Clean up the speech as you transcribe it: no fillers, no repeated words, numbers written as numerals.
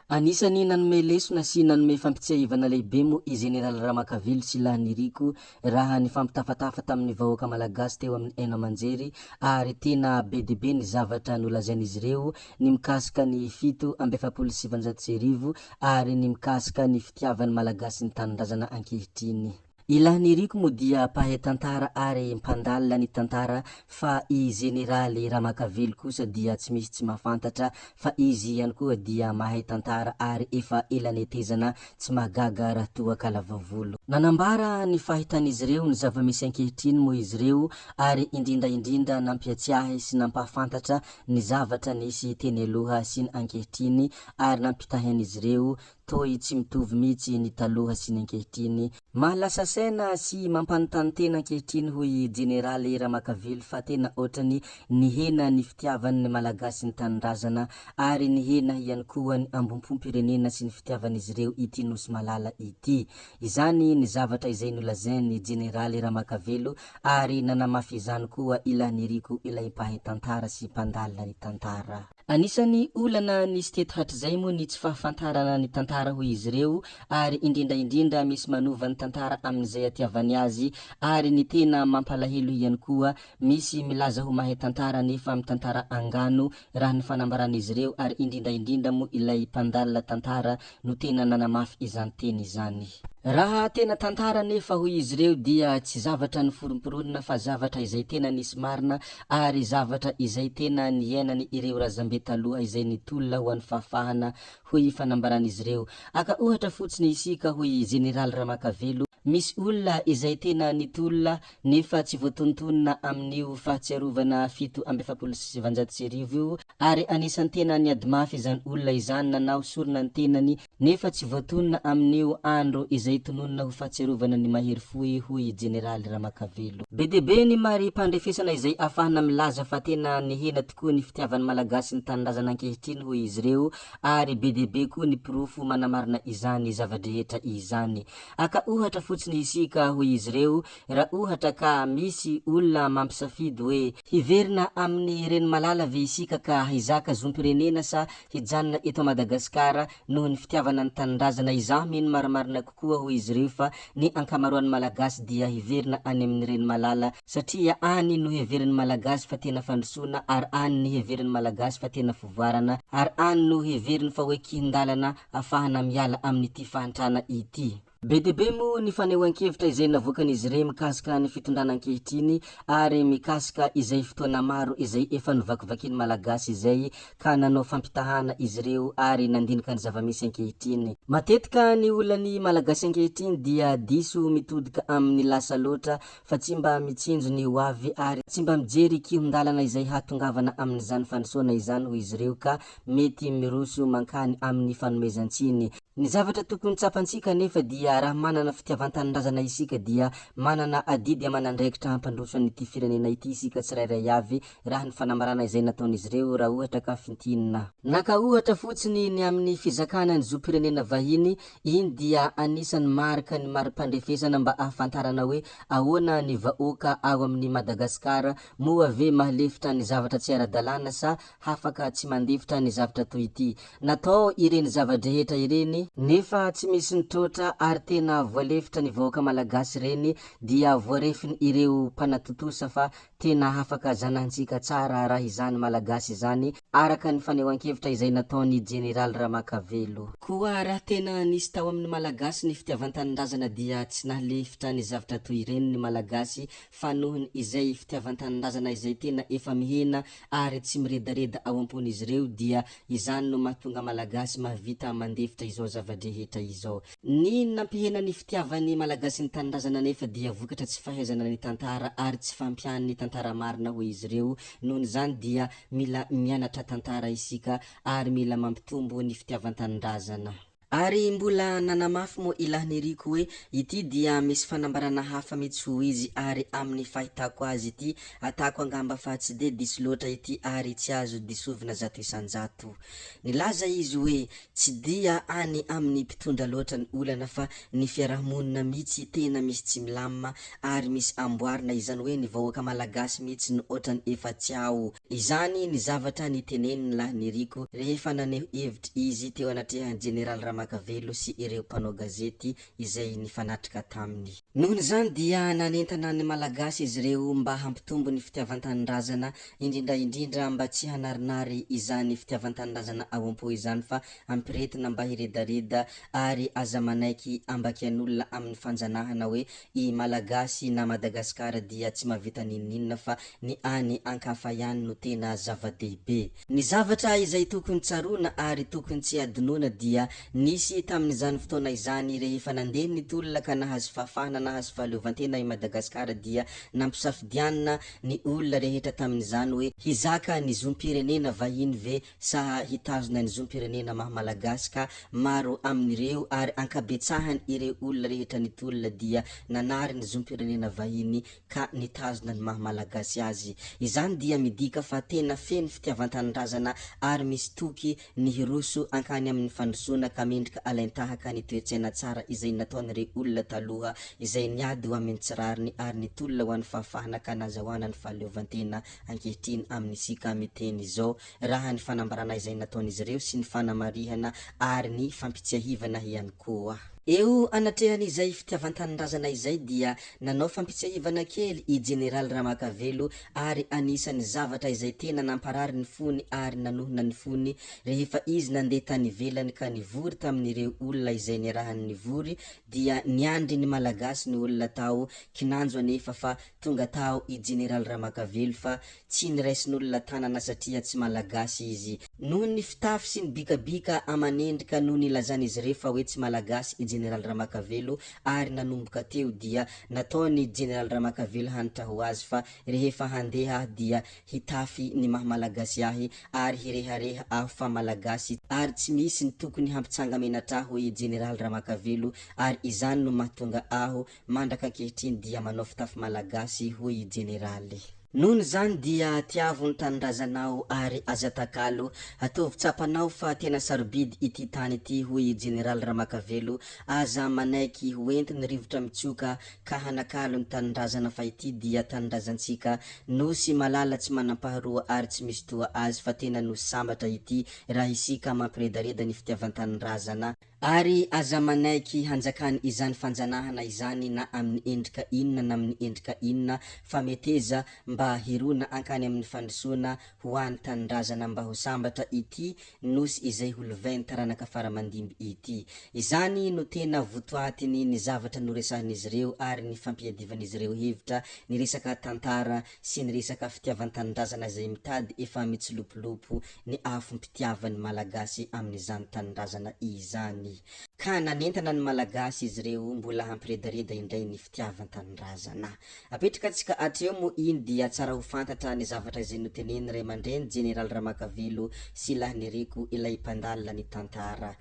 Anisany nanome lesona sy nanome fampitsiahivana lehibe mo i Général Ramakavelo sy Lahaniriko raha ny fampitafatafata tamin'ny vahoaka malagasy teo amin'ny haino aman-jery ary tena be dia be ny zavatra nolazain'izy ireo ny mikasika ny 7/7 ary ny mikasika ny fitiavan'ny malagasy ny tanindrazana ankehitriny. I Lahaniriko moa dia mpahay tantara ary mpandalina ny tantara fa i Généraly Ramakavelo kosa dia tsy misy tsy mahafantatra fa izy ihany koa dia mahay tantara ary efa ela netezana tsy mahagaga raha toa kalavavolo. Nanambara ny fahitan'izy ireo ny zava-misy ankehitriny moa izy ireo ary indrindra nampiatsiahy sy nampahafantatra ny zavatra nisy teny aloha sy ny ankehitriny ary nampitahain'izy ireo toy tsy mitovy mihitsy ny taloha sy ny ankehitriny. Mahalasa saina sy mampanontany tena ankehitriny hoy Généraly Ramakavelo fa tena ohatrany nihena ny fitiavan'ny malagasy ny tanindrazana ary nihena ihany koa ny ambompom-pirenena sy ny fitiavan'izy ireo ity nosy malala ity. Izany ny zavatra izay nolazainy Généraly Ramakavelo ary nanamafy izany koa i Lahaniriko ilay mpahay tantara sy mpandalina ny tantara. Anisany olana nisy teto hatrizay moa ny tsy fahafantarana ny tantara hoy izy ireo ary indrindra misy manova ny tantara amin'izay atiavany azy ary ny tena mampalahelo ihany koa misy milaza ho mahay tantara nefa mitantara angano raha ny fanambaran'izy ireo ary indrindra moa ilay mpandalina tantara no tena nanamafy izany teny izany. Raha tena tantara nefa hoy izy ireo dia tsy zavatra niforonkoronina fa zavatra izay tena nisy marina ary zavatra izay tena niainany ireo razambe taloha izay nitolona ho an'ny fahafahana hoy fanambaran'izy ireo. Aka ohatra fotsiny isika hoy Généraly Ramakavelo, misy olona izay tena nitolona nefa tsy voatontonina amin'io fahatsiarovana 7/7 io ary anisan'ny tena niady mafy izany olona izany nanao sorona ny tenany nefa tsy voatonona amin'io andro izay tononona ho fahatsiarovana ny mahery foy hoy Généraly Ramakavelo. Be dia be ny mari-pandrefesana izay afahana milaza fa tena nihena tokoa ny fitiavan'ny malagasy ny tanindrazana ankehitriny hoy izy ireo ary be dia be koa ny pirofo manamarina izany zava-drehetra izany. Aka ohatra fotsiny isika hoy izy ireo, raha ohatra ka misy olona mampisafidy hoe hiverina amin'ny reny malala ve isika ka hizaka zom-pirenena sa hijanona eto Madagasikara noho ny fitiavana ny tanindrazana, izaho mino marimarina kokoa hoy izy ireo fa ny ankamaroan'ny malagasy dia hiverina any amin'ny reny malala satria any no heverin'ny malagasy fa tena fandrosoana ary any no heverin'ny malagasy fa tena fivoarana ary any no heverin'ny fa hoe kihin-dalana afahana miala amin'ity fahantrana ity. Be dia be moa ny fanehoan-kevitra izay navoakan'izy ireo mikasika ny fitondrana ankehitriny ary mikasika izay fotoana maro izay efa novakivakin'ny malagasy izay ka nanao fampitahana izy ireo ary nandinika ny zava-misy ankehitriny. Matetika ny olany malagasy ankehitriny dia diso mitodika amin'ny lasa loatra fa tsy mba mitsinjo ny hoavy ary tsy mba mijery kihon-dalana izay hatongavana amin'izany fandrosoana izany hoy izy ireo ka mety miroso mankany amin'ny fanomezan-tsiny. Ny zavatra tokony tsapantsika nefa dia raha manana fitiavan-tanindrazana isika dia manana adidy aman'andraikitra hampandroso an'ity firenena ity isika tsirairay avy raha ny fanambarana izay nataon'izy ireo raha ohatra ka fintinina. Naka ohatra fotsiny ny amin'ny fizakana ny zom-pirenena vahiny, iny dia anisan'ny marika ny mari-pandrefesana mba ahafantarana hoe ahoana ny vahoaka ao amin'ny Madagasikara moa ave mahalefitra ny zavatra tsy ara-dalàna sa hafaka tsy mandefitra ny zavatra toy ity. Natao ireny zava-drehetra ireny nefa tsy misy nitrotra ary tena voalefitra ny vahoaka malagasy reny dia voarefiny ireo mpanatotosa fa tena afaka zanantsika tsara raha izany malagasy izany araka ny fanehoan-kevitra izay nataony Généraly Ramakavelo. Koa raha tena nisy tao amin'ny malagasy ny fitiavan-tanindrazana dia tsy nahalefitra ny zavatra toy ireny ny malagasy fa nohony izay fitiavan-tanindrazana izay tena efa mihena ary tsy miredareda ao ampon'izy ireo dia izany no mahatonga malagasy mahavita mandefitra izao zava-drehetra izao. Ny nampihena ny fitiavan'ny malagasy ny tanindrazana nefa dia vokatra tsy fahaizana ny tantara ary tsy fampian'ny tantara marina hoy izy ireo. Nohon' izany dia mila mianatra tantara isika ary mila mampitombo ny fitiavan-tanindrazana. Ary mbola nanamafy moa ilahniriko hoe ity dia misy fanambarana hafa mihitsy ho izy ary amin'ny fahitako azy ity atako angamba fa tsy de diso loatra ity ary tsy azo disovina zato isan-jato. Nilaza izy hoe tsy dia any amin'ny mpitondra loatra ny olana fa ny fiarahamonina mihitsy tena misy tsy milamina ary misy amboarina, izany hoe ny vahoaka malagasy mihitsy no ohatrany efa tsiao. Izany ny zavatra niteneniny lahniriko rehefa naneho hevitra izy teo anatrehan'ny General Ramakavelo sy ireo mpanao gazety izay nifanatrika taminy. Nohon'izany dia nanentana ny malagasy izy ireo mba hampitombo ny fitiavan-tanindrazana, indrindra mba tsy hanarinary izany fitiavan-tanindrazana ao am-po izany fa ampiretina mba hiredareda ary aza manaiky ambakian'olona amin'ny fanjanahana hoe i malagasy na Madagasikara dia tsy mahavita ninninona fa ny any ankafa ihany no tena zava-dehibe. Ny zavatra izay tokony tsarona ary tokony tsy adinoana dia nisy tamin'izany fotoana izany rehefa nandeha nitolona ka nahazo fahafahana nahazo fahaleovantena i Madagasikara dia nampisafidianina ny olona rehetra tamin'izany hoe hizaka ny zom-pirenena vahiny ve sa hitazona ny zom-pirenena maha malagasy, ka maro amin'ireo ary ankabetsahany ireo olona rehetra nitolona dia nanary ny zom-pirenena vahiny ka nitazona ny maha malagasy azy. Izany dia midika fa tena feno fitiavan-tanindrazana ary misy toky ny hiroso ankany amin'ny fandrosoana ka mendrika alaintahaka ny toetsaina tsara izay nataon'ireo olona taloha izay niady ho amin'ny tsirariny ary nitolona ho an'ny fahafahana ka nazahoana ny fahaleovantena ankehitriny amin'isika miteny izao, raha ny fanambarana izay nataon'izy ireo sy ny fanamarihana ary ny fampitsiahivana ihany koa. Eo anatrehan'izay fitiavan-tanindrazana izay dia nanao fampitsiahivana kely i General Ramakavelo ary anisan'ny zavatra izay tena namparary ny fony ary nanohona ny fony rehefa izy nandeha tany ivelany ka nivory tamin'ireo olona izay niarahany nivory dia niandry ny malagasy ny olona tao kinanjo anefa fa tonga tao i General Ramakavelo fa tsy niraisin'olona tanana satria tsy malagasy izy. Noho ny fitafy sy ny bikabika amanendrika noho nilazan'izy ireo fa hoe tsy malagasy i General Ramakavelo ary nanomboka teo dia nataony General Ramakavelo hanitra ho azy fa rehefa handeha dia hitafy ny maha malagasy ahy ary hirehareha aho fa malagasy ary tsy misy ny tokony hampitsanga menatra aho i General Ramakavelo ary izany no mahatonga aho mandraka ankehitriny dia manao fitafy malagasy hoy i generaly. Nohon' izany dia tiavo ny tanindrazanao ary aza takalo ataovy tsapanao fa tena sarobidy ity tany ity hoy General Ramakavelo, aza manaiky hoentiny rivotra mitsoka ka hanakalo ny tanindrazana fa ity dia tanindrazantsika nosy malala tsy manampaharoa ary tsy misy toa azy fa tena no sambatra ity raha isika mampiredareda ny fitiavan-tanindrazana ary aza manaiky hanjakany izany fanjanahana izany na amin'ny endrika inona na amin'ny endrika inona fa meteza mba hirona ankany amin'ny fandrosoana ho an'ny tanindrazana mba ho sambatra ity nosy izay holovainy taranaka faramandimby ity. Izany no tena votoatiny ny zavatra noresahan'izy ireo ary ny fampiadivan'izy ireo hevitra ny resaka tantara sy ny resaka fitiavan-tanindrazana izay mitady efa mitsilopolopo ny afom-pitiavan'ny malagasy amin'izany tanindrazana izany. Ka nanentana ny malagasy izy ireo mbola hampiredareda indray ny fitiavan-tanindrazana. Apetraka antsika atreo mo iny dia tsara ho fantatra ny zavatra izay noteneniny ray aman-dreny General Ramakavelo sy lahniriko ilay mpandalina ny tantara.